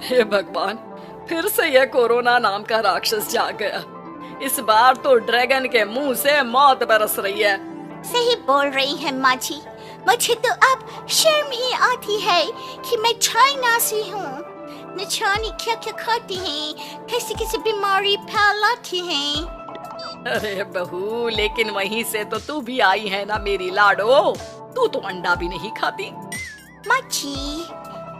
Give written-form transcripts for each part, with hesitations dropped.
हे भगवान, फिर से यह कोरोना नाम का राक्षस जाग गया। इस बार तो ड्रैगन के मुंह से मौत बरस रही है। सही बोल रही है माँ जी। मुझे तो अब शर्म ही आती है कि मैं चाइना से हूँ। न जाने क्या क्या खाती हैं, कैसी कैसी बीमारी फैलाती हैं। अरे बहू, लेकिन वहीं से तो तू भी आई है ना मेरी लाडो। तू तो अंडा भी नहीं खाती। माँ जी,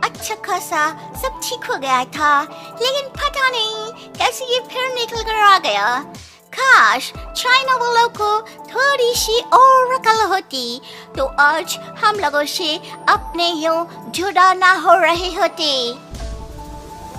अच्छा खासा सब ठीक हो गया था, लेकिन पता नहीं कैसे ये फिर निकल कर आ गया। काश चाइना वालों को थोड़ी सी और अकल होती तो आज हम लोगों से अपने यूं जुदा ना हो रहे होते।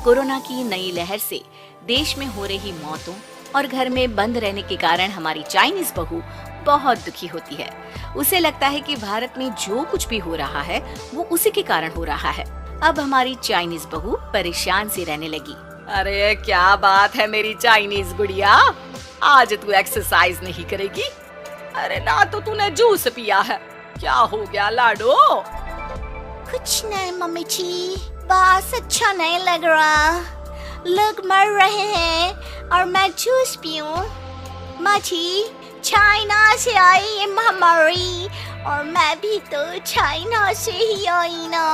कोरोना की नई लहर से देश में हो रही मौतों और घर में बंद रहने के कारण हमारी चाइनीज बहू बहुत दुखी होती है। उसे लगता है कि भारत में जो कुछ भी हो रहा है वो उसी के कारण हो रहा है। अब हमारी चाइनीज बहू परेशान सी रहने लगी। अरे क्या बात है मेरी चाइनीज गुड़िया, आज तू एक्सरसाइज नहीं करेगी? अरे ना तो तूने जूस पिया है। क्या हो गया लाडो? कुछ नहीं मम्मी जी, बस अच्छा नहीं लग रहा। लोग मर रहे हैं और मैं जूस पीऊं? माँ जी, चाइना से आई ये महामारी और मैं भी तो चाइना से ही आई ना।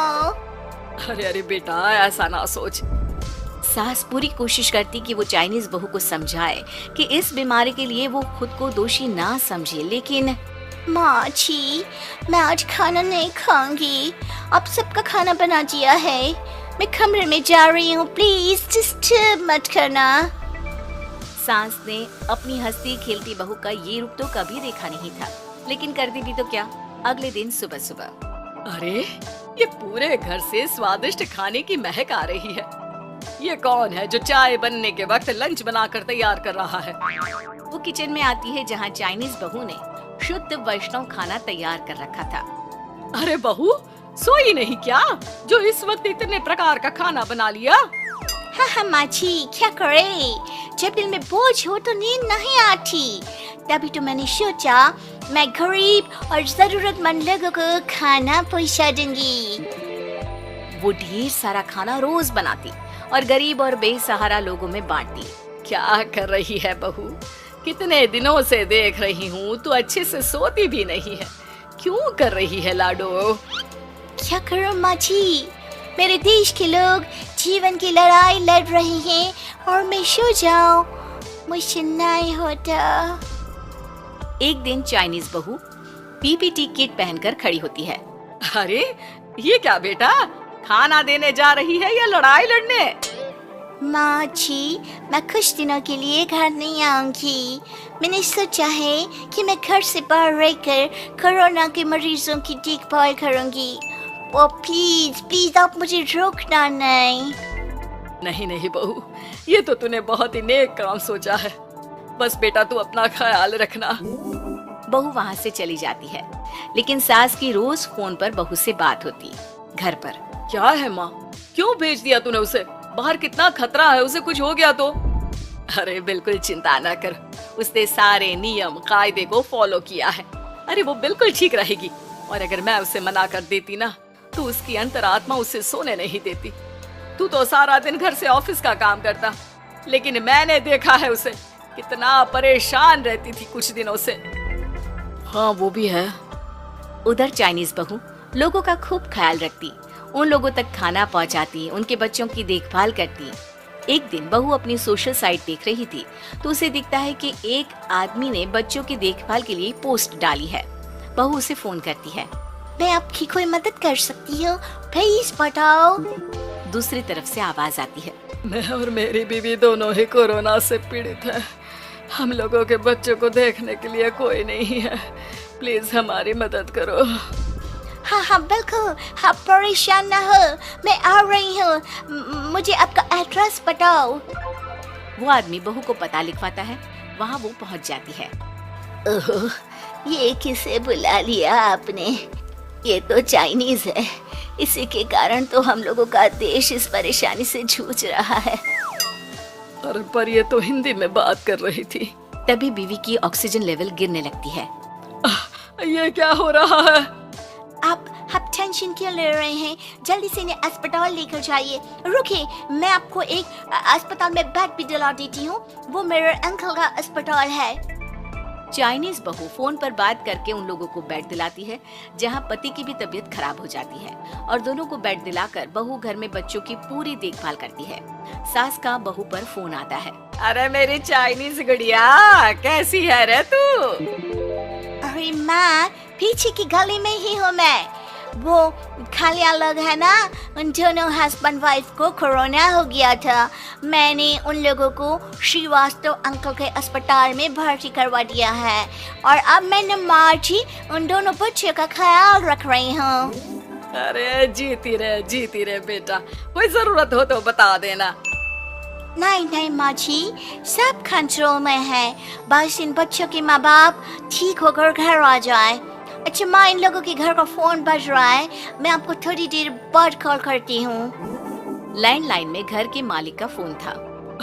अरे बेटा, ऐसा ना सोच। सास पूरी कोशिश करती कि वो चाइनीज बहू को समझाए कि इस बीमारी के लिए वो खुद को दोषी ना समझे, लेकिन माँ जी, मैं आज खाना नहीं खाऊंगी। अब सबका खाना बना दिया है। मैं कमरे में जा रही हूँ, प्लीज डिस्टर्ब मत करना। सास ने अपनी हंसती खेलती बहू का ये रूप तो कभी देखा नहीं था, लेकिन करती भी तो क्या। अगले दिन सुबह सुबह अरे ये पूरे घर से स्वादिष्ट खाने की महक आ रही है। ये कौन है जो चाय बनने के वक्त लंच बनाकर तैयार कर रहा है? वो किचन में आती है जहाँ चाइनीज बहू ने शुद्ध वैष्णव खाना तैयार कर रखा था। अरे बहू, सोई नहीं क्या जो इस वक्त इतने प्रकार का खाना बना लिया? हाँ माँ जी, क्या करे, जब दिल में बोझ हो तो नींद नहीं आती। तभी तो मैंने सोचा मैं गरीब और जरूरतमंद लोगों को खाना पहुँचा दूंगी। वो ढेर सारा खाना रोज बनाती और गरीब और बेसहारा लोगों में बांटती। क्या कर रही है बहू? कितने दिनों से देख रही हूँ तू अच्छे से सोती भी नहीं है। क्यों कर रही है लाडो? क्या करूं माँ जी, मेरे देश के लोग जीवन की लड़ाई लड़ रहे हैं और मैं सो जाऊं, मुझसे नहीं होता। एक दिन चाइनीज बहू पीपीटी किट पहनकर खड़ी होती है। अरे ये क्या बेटा, खाना देने जा रही है या लड़ाई लड़ने? माँ जी, मैं कुछ दिनों के लिए घर नहीं आऊंगी। मैंने सोचा है कि मैं घर से बाहर रहकर कोरोना के मरीजों की देखभाल करूंगी। ओ प्लीज प्लीज आप मुझे रोकना नहीं। नहीं नहीं बहू, ये तो तूने बहुत ही नेक काम सोचा है। बस बेटा तू अपना ख्याल रखना। बहू वहाँ से चली जाती है, लेकिन सास की रोज फोन पर बहू से बात होती। घर पर क्या है माँ, क्यों भेज दिया तूने उसे? बाहर कितना खतरा है, उसे कुछ हो गया तो? अरे बिल्कुल चिंता न कर, उसने सारे नियम कायदे को फॉलो किया है। अरे वो बिल्कुल ठीक रहेगी। और अगर मैं उसे मना कर देती ना तो उसकी अंतरात्मा उसे सोने नहीं देती। तू तो सारा दिन घर से ऑफिस का काम करता, लेकिन मैंने देखा है उसे कितना परेशान रहती थी कुछ दिनों से। हाँ वो भी है। उधर चाइनीज बहू लोगों का खूब ख्याल रखती, उन लोगों तक खाना पहुंचाती, उनके बच्चों की देखभाल करती। एक दिन बहू अपनी सोशल साइट देख रही थी तो उसे दिखता है कि एक आदमी ने बच्चों की देखभाल के लिए पोस्ट डाली है। बहू उसे फोन करती है। मैं आपकी कोई मदद कर सकती हूँ, प्लीज बताओ। दूसरी तरफ से आवाज आती है। मैं और मेरी बीवी दोनों ही कोरोना से पीड़ित हैं। हम लोगों के बच्चों को देखने के लिए कोई नहीं है, प्लीज हमारी मदद करो। हाँ हाँ बिल्कुल, आप परेशान ना हो, मैं आ रही हूँ। मुझे आपका एड्रेस बताओ। वो आदमी बहू को पता लिखवाता है। वहाँ वो पहुँच जाती है। ओह, ये किसे बुला लिया आपने? ये तो चाइनीज है, इसी के कारण तो हम लोगों का देश इस परेशानी से जूझ रहा है। अरे पर ये तो हिंदी में बात कर रही थी। तभी बीवी की ऑक्सीजन लेवल गिरने लगती है। ये क्या हो रहा है? आप आप टेंशन क्यों ले रहे हैं? जल्दी से इन्हें अस्पताल लेकर जाइए। रुकिए, मैं आपको एक अस्पताल में बेड भी दिला देती हूँ। वो मेरे अंकल का अस्पताल है। चाइनीज बहू फोन पर बात करके उन लोगों को बेड दिलाती है, जहां पति की भी तबीयत खराब हो जाती है और दोनों को बेड दिलाकर बहू घर में बच्चों की पूरी देखभाल करती है। सास का बहू पर फोन आता है। अरे मेरी चाइनीज गुड़िया, कैसी है रे तू? अरे माँ, पीछे की गली में ही हूँ मैं। वो खालिया लोग है ना, उन दोनों हस्बैंड वाइफ को कोरोना हो गया था। मैंने उन लोगों को श्रीवास्तव अंकल के अस्पताल में भर्ती करवा दिया है और अब मैं मार्ची उन दोनों बच्चों का ख्याल रख रही हूँ। अरे जीती रहे बेटा, कोई जरूरत हो तो बता देना। नहीं माँ जी, सब कंट्रोल में है। बस इन बच्चों के माँ बाप ठीक होकर घर आ जाए। अच्छा माँ, इन लोगों के घर का फोन बज रहा है, मैं आपको थोड़ी देर बाद कॉल करती हूँ। लैंडलाइन में घर के मालिक का फोन था।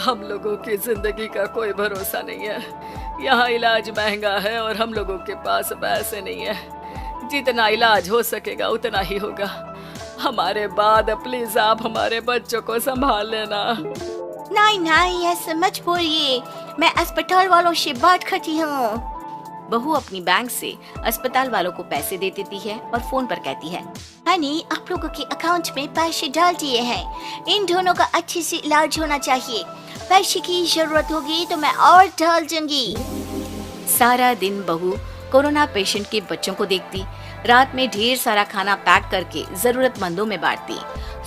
हम लोगों की जिंदगी का कोई भरोसा नहीं है। यहाँ इलाज महंगा है और हम लोगों के पास पैसे नहीं है। जितना इलाज हो सकेगा उतना ही होगा। हमारे बाद प्लीज आप हमारे बच्चों को संभाल लेना। नहीं, ऐसे मत बोलिए, मैं अस्पताल वालों से बात करती हूँ। बहू अपनी बैंक से अस्पताल वालों को पैसे दे देती है और फोन पर कहती है, हनी, आप लोगों के अकाउंट में पैसे डाल दिए हैं। इन दोनों का अच्छे से इलाज होना चाहिए। पैसे की जरूरत होगी तो मैं और डाल दूंगी। सारा दिन बहू कोरोना पेशेंट के बच्चों को देखती, रात में ढेर सारा खाना पैक करके जरूरतमंदों में बांटती।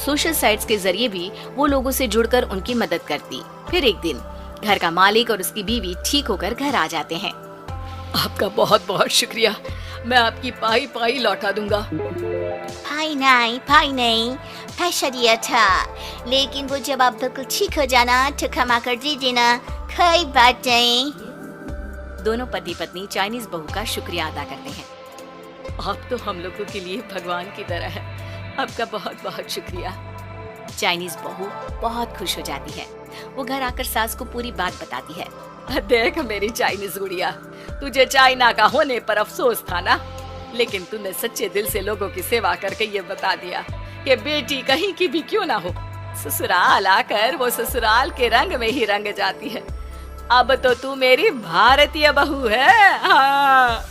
सोशल साइट्स के जरिए भी वो लोगों से जुड़कर उनकी मदद करती। फिर एक दिन घर का मालिक और उसकी बीवी ठीक होकर घर आ जाते हैं। आपका बहुत बहुत शुक्रिया, मैं आपकी पाई लौटा दूंगा। भाई नहीं, पैसा दिया था, लेकिन वो जब आप बिल्कुल ठीक हो जाना तो क्षमा कर दे देना, कोई बात नहीं। दोनों पति पत्नी चाइनीज बहू का शुक्रिया अदा करते हैं। आप तो हम लोगों के लिए भगवान की तरह है, आपका बहुत बहुत शुक्रिया। चाइनीज बहू बहुत खुश हो जाती है। वो घर आकर सास को पूरी बात बताती है। देख मेरी चाइनीज गुड़िया, तुझे चाइना का होने पर अफसोस था ना, लेकिन तूने सच्चे दिल से लोगों की सेवा करके ये बता दिया कि बेटी कहीं की भी क्यों ना हो, ससुराल आकर वो ससुराल के रंग में ही रंग जाती है। अब तो तू मेरी भारतीय बहू है। हाँ।